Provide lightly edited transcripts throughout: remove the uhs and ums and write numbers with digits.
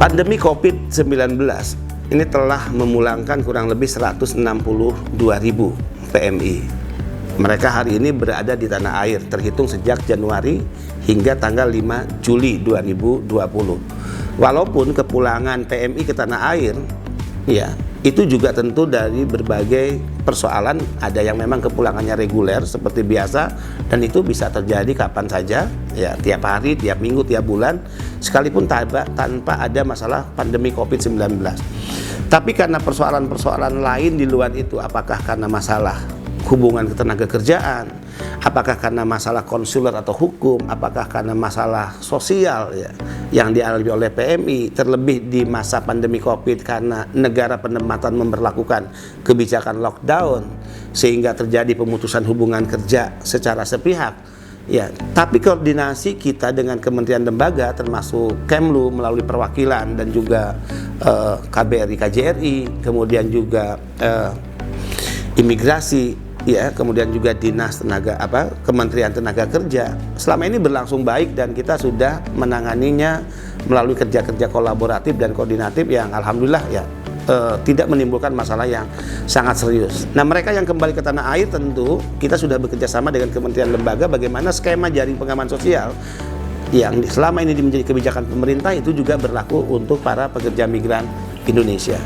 Pandemi COVID-19 ini telah memulangkan kurang lebih 162.000 PMI. Mereka hari ini berada di tanah air terhitung sejak Januari hingga tanggal 5 Juli 2020. Walaupun kepulangan PMI ke tanah air, ya, itu juga tentu dari berbagai persoalan. Ada yang memang kepulangannya reguler seperti biasa, dan itu bisa terjadi kapan saja, ya, tiap hari, tiap minggu, tiap bulan, sekalipun tanpa ada masalah pandemi COVID-19. Tapi karena persoalan-persoalan lain di luar itu, apakah karena masalah hubungan ketenaga kerjaan, apakah karena masalah konsuler atau hukum, apakah karena masalah sosial, ya, yang dialami oleh PMI, terlebih di masa pandemi COVID karena negara penempatan memberlakukan kebijakan lockdown sehingga terjadi pemutusan hubungan kerja secara sepihak, ya. Tapi koordinasi kita dengan kementerian lembaga termasuk Kemlu melalui perwakilan dan juga KBRI, KJRI, kemudian juga imigrasi, ya, kemudian juga Kementerian Tenaga Kerja selama ini berlangsung baik, dan kita sudah menanganinya melalui kerja-kerja kolaboratif dan koordinatif yang alhamdulillah, ya, tidak menimbulkan masalah yang sangat serius. Nah, mereka yang kembali ke tanah air tentu kita sudah bekerja sama dengan kementerian lembaga bagaimana skema jaring pengaman sosial yang selama ini menjadi kebijakan pemerintah itu juga berlaku untuk para pekerja migran Indonesia.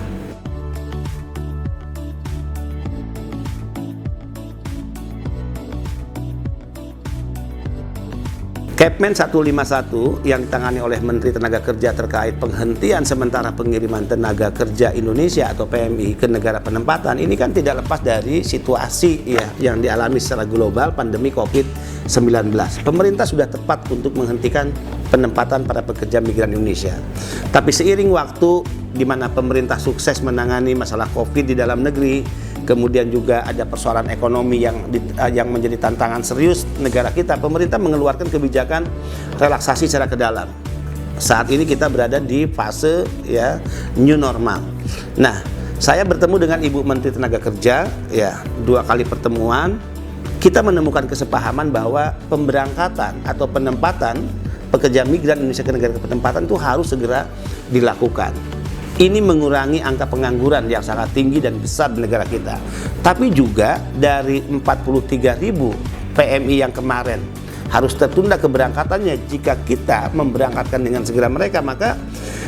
Kepmen 151 yang ditangani oleh Menteri Tenaga Kerja terkait penghentian sementara pengiriman tenaga kerja Indonesia atau PMI ke negara penempatan ini kan tidak lepas dari situasi, ya, yang dialami secara global pandemi COVID-19. Pemerintah sudah tepat untuk menghentikan penempatan para pekerja migran Indonesia. Tapi seiring waktu di mana pemerintah sukses menangani masalah COVID di dalam negeri, kemudian juga ada persoalan ekonomi yang menjadi tantangan serius negara kita, pemerintah mengeluarkan kebijakan relaksasi secara ke dalam. Saat ini kita berada di fase, ya, new normal. Nah, saya bertemu dengan Ibu Menteri Tenaga Kerja, ya, 2 kali pertemuan. Kita menemukan kesepahaman bahwa pemberangkatan atau penempatan pekerja migran Indonesia ke negara penempatan itu harus segera dilakukan. Ini mengurangi angka pengangguran yang sangat tinggi dan besar di negara kita. Tapi juga dari 43.000 PMI yang kemarin harus tertunda keberangkatannya, jika kita memberangkatkan dengan segera mereka, maka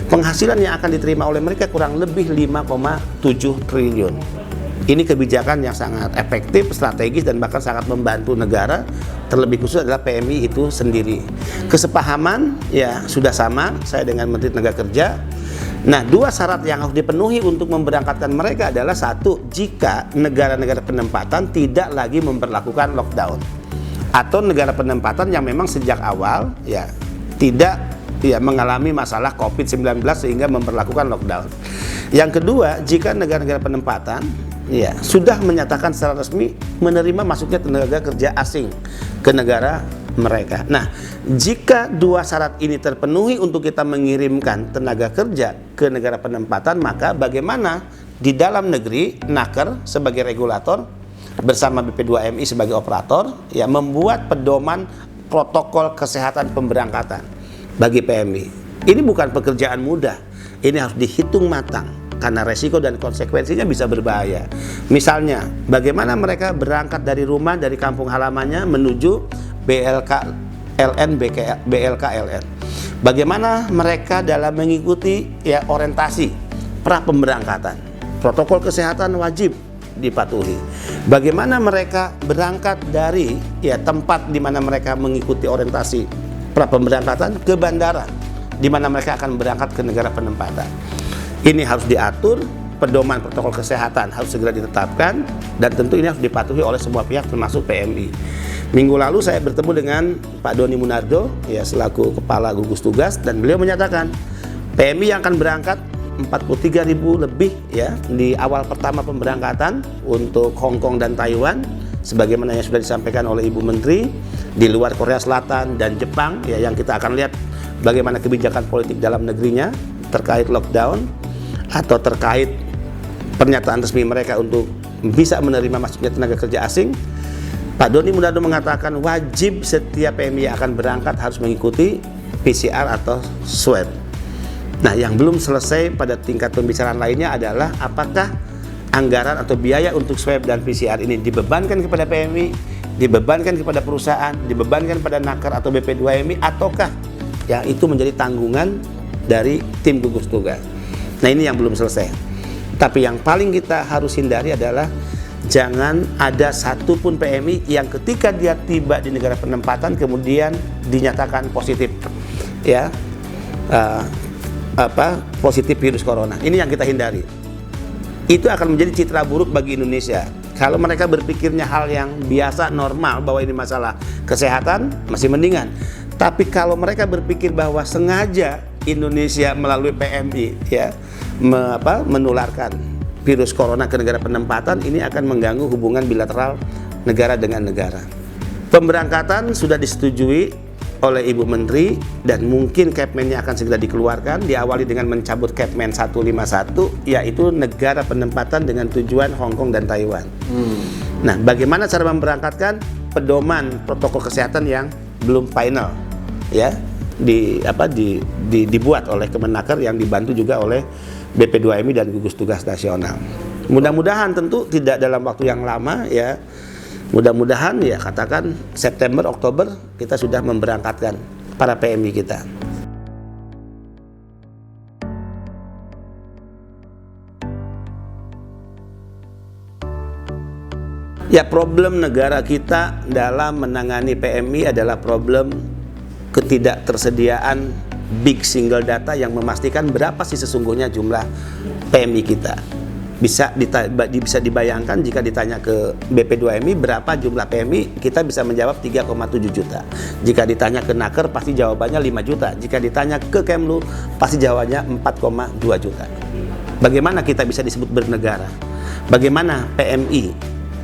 penghasilan yang akan diterima oleh mereka kurang lebih 5,7 triliun. Ini kebijakan yang sangat efektif, strategis, dan bahkan sangat membantu negara, terlebih khusus adalah PMI itu sendiri. Kesepahaman, ya, sudah sama saya dengan Menteri Tenaga Kerja. Nah, 2 syarat yang harus dipenuhi untuk memberangkatkan mereka adalah: 1, jika negara-negara penempatan tidak lagi memperlakukan lockdown, atau negara penempatan yang memang sejak awal, ya, tidak, ya, mengalami masalah COVID-19 sehingga memperlakukan lockdown. Yang kedua, jika negara-negara penempatan, ya, sudah menyatakan secara resmi menerima masuknya tenaga kerja asing ke negara mereka. Nah, jika 2 syarat ini terpenuhi untuk kita mengirimkan tenaga kerja ke negara penempatan, maka bagaimana di dalam negeri Naker sebagai regulator bersama BP2MI sebagai operator, ya, membuat pedoman protokol kesehatan pemberangkatan bagi PMI. Ini bukan pekerjaan mudah. Ini harus dihitung matang karena resiko dan konsekuensinya bisa berbahaya. Misalnya, bagaimana mereka berangkat dari rumah, dari kampung halamannya menuju BLKLN, BLKLN. Bagaimana mereka dalam mengikuti, ya, orientasi pra pemberangkatan. Protokol kesehatan wajib dipatuhi. Bagaimana mereka berangkat dari, ya, tempat di mana mereka mengikuti orientasi pra pemberangkatan ke bandara di mana mereka akan berangkat ke negara penempatan. Ini harus diatur, pedoman protokol kesehatan harus segera ditetapkan, dan tentu ini harus dipatuhi oleh semua pihak termasuk PMI. Minggu lalu saya bertemu dengan Pak Doni Munardo, ya, selaku Kepala Gugus Tugas, dan beliau menyatakan PMI yang akan berangkat 43.000 lebih, ya, di awal pertama pemberangkatan untuk Hong Kong dan Taiwan, sebagaimana yang sudah disampaikan oleh Ibu Menteri, di luar Korea Selatan dan Jepang, ya, yang kita akan lihat bagaimana kebijakan politik dalam negerinya terkait lockdown atau terkait pernyataan resmi mereka untuk bisa menerima masuknya tenaga kerja asing. Pak Doni Munardo mengatakan wajib setiap PMI yang akan berangkat harus mengikuti PCR atau swab. Nah, yang belum selesai pada tingkat pembicaraan lainnya adalah apakah anggaran atau biaya untuk swab dan PCR ini dibebankan kepada PMI, dibebankan kepada perusahaan, dibebankan pada Naker atau BP2MI, ataukah yang itu menjadi tanggungan dari tim gugus tugas. Nah, ini yang belum selesai. Tapi yang paling kita harus hindari adalah jangan ada satupun PMI yang ketika dia tiba di negara penempatan kemudian dinyatakan positif, ya, positif virus corona. Ini yang kita hindari. Itu akan menjadi citra buruk bagi Indonesia. Kalau mereka berpikirnya hal yang biasa, normal, bahwa ini masalah kesehatan, masih mendingan. Tapi kalau mereka berpikir bahwa sengaja Indonesia melalui PMI, ya, menularkan virus corona ke negara penempatan, ini akan mengganggu hubungan bilateral negara dengan negara. Pemberangkatan sudah disetujui oleh Ibu Menteri dan mungkin Kepmennya akan segera dikeluarkan, diawali dengan mencabut Kepmen 151, yaitu negara penempatan dengan tujuan Hong Kong dan Taiwan. Nah, bagaimana cara memberangkatkan? Pedoman protokol kesehatan yang belum final, ya, dibuat oleh Kemenaker yang dibantu juga oleh BP2MI dan gugus tugas nasional. Mudah-mudahan, tentu tidak dalam waktu yang lama, ya. Mudah-mudahan, ya, katakan September, Oktober kita sudah memberangkatkan para PMI kita. Ya, problem negara kita dalam menangani PMI adalah problem ketidaktersediaan big single data yang memastikan berapa sih sesungguhnya jumlah PMI kita. Bisa dibayangkan jika ditanya ke BP2MI berapa jumlah PMI, kita bisa menjawab 3,7 juta. Jika ditanya ke Naker pasti jawabannya 5 juta. Jika ditanya ke Kemlu pasti jawabannya 4,2 juta. Bagaimana kita bisa disebut bernegara? Bagaimana PMI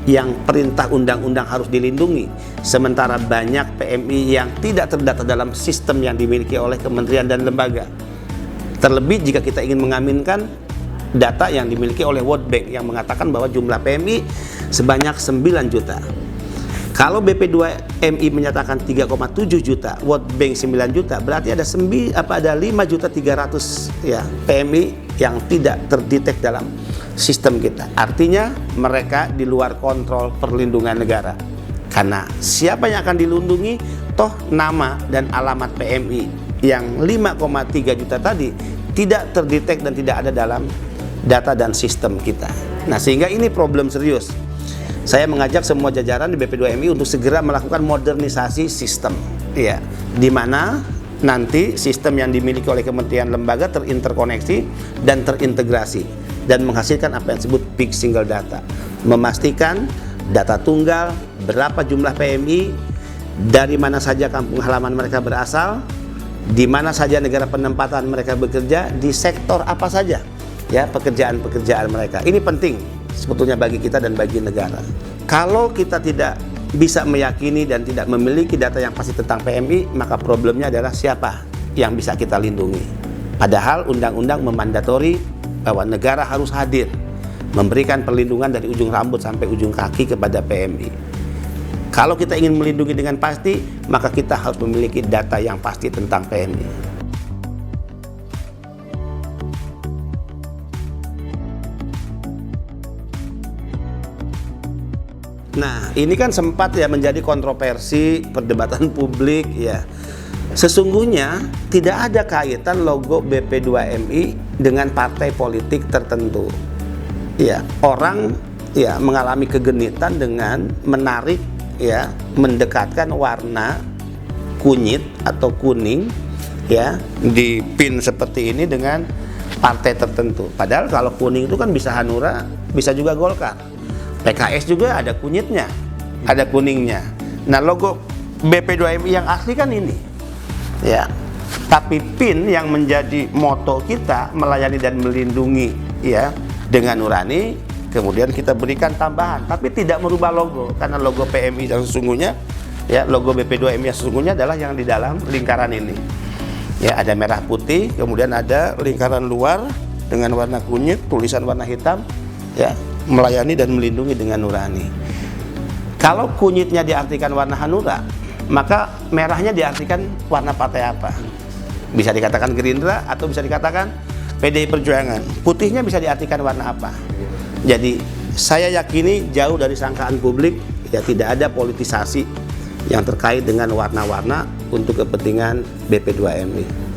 yang perintah undang-undang harus dilindungi, sementara banyak PMI yang tidak terdata dalam sistem yang dimiliki oleh kementerian dan lembaga? Terlebih jika kita ingin mengaminkan data yang dimiliki oleh World Bank yang mengatakan bahwa jumlah PMI sebanyak 9 juta. Kalau BP2MI menyatakan 3,7 juta, World Bank 9 juta, berarti ada 5.300.000, ya, PMI yang tidak terdetek dalam sistem kita. Artinya mereka di luar kontrol perlindungan negara. Karena siapa yang akan dilindungi? Toh nama dan alamat PMI yang 5,3 juta tadi tidak terdetek dan tidak ada dalam data dan sistem kita. Nah, sehingga ini problem serius. Saya mengajak semua jajaran di BP2MI untuk segera melakukan modernisasi sistem, ya, di mana nanti sistem yang dimiliki oleh kementerian lembaga terinterkoneksi dan terintegrasi dan menghasilkan apa yang disebut big single data, memastikan data tunggal, berapa jumlah PMI, dari mana saja kampung halaman mereka berasal, di mana saja negara penempatan mereka bekerja, di sektor apa saja, ya, pekerjaan-pekerjaan mereka. Ini penting sebetulnya bagi kita dan bagi negara. Kalau kita tidak bisa meyakini dan tidak memiliki data yang pasti tentang PMI, maka problemnya adalah siapa yang bisa kita lindungi. Padahal undang-undang memandatori bahwa negara harus hadir memberikan perlindungan dari ujung rambut sampai ujung kaki kepada PMI. Kalau kita ingin melindungi dengan pasti, maka kita harus memiliki data yang pasti tentang PMI. Nah, ini kan sempat, ya, menjadi kontroversi perdebatan publik, ya. Sesungguhnya tidak ada kaitan logo BP2MI dengan partai politik tertentu. Ya, orang, ya, mengalami kegenitan dengan menarik, ya, mendekatkan warna kunyit atau kuning, ya, di pin seperti ini dengan partai tertentu. Padahal kalau kuning itu kan bisa Hanura, bisa juga Golkar. PKS juga ada kunyitnya, ada kuningnya. Nah, logo BP2MI yang asli kan ini, ya. Tapi pin yang menjadi moto kita melayani dan melindungi, ya, dengan nurani, kemudian kita berikan tambahan, tapi tidak merubah logo, karena logo PMI yang sesungguhnya, ya, logo BP2MI yang sesungguhnya adalah yang di dalam lingkaran ini. Ya, ada merah putih, kemudian ada lingkaran luar dengan warna kunyit, tulisan warna hitam, ya, melayani dan melindungi dengan nurani. Kalau kunyitnya diartikan warna Hanura, maka merahnya diartikan warna partai apa? Bisa dikatakan Gerindra atau bisa dikatakan PDI Perjuangan. Putihnya bisa diartikan warna apa? Jadi saya yakini jauh dari sangkaan publik, ya tidak ada politisasi yang terkait dengan warna-warna untuk kepentingan BP2MI.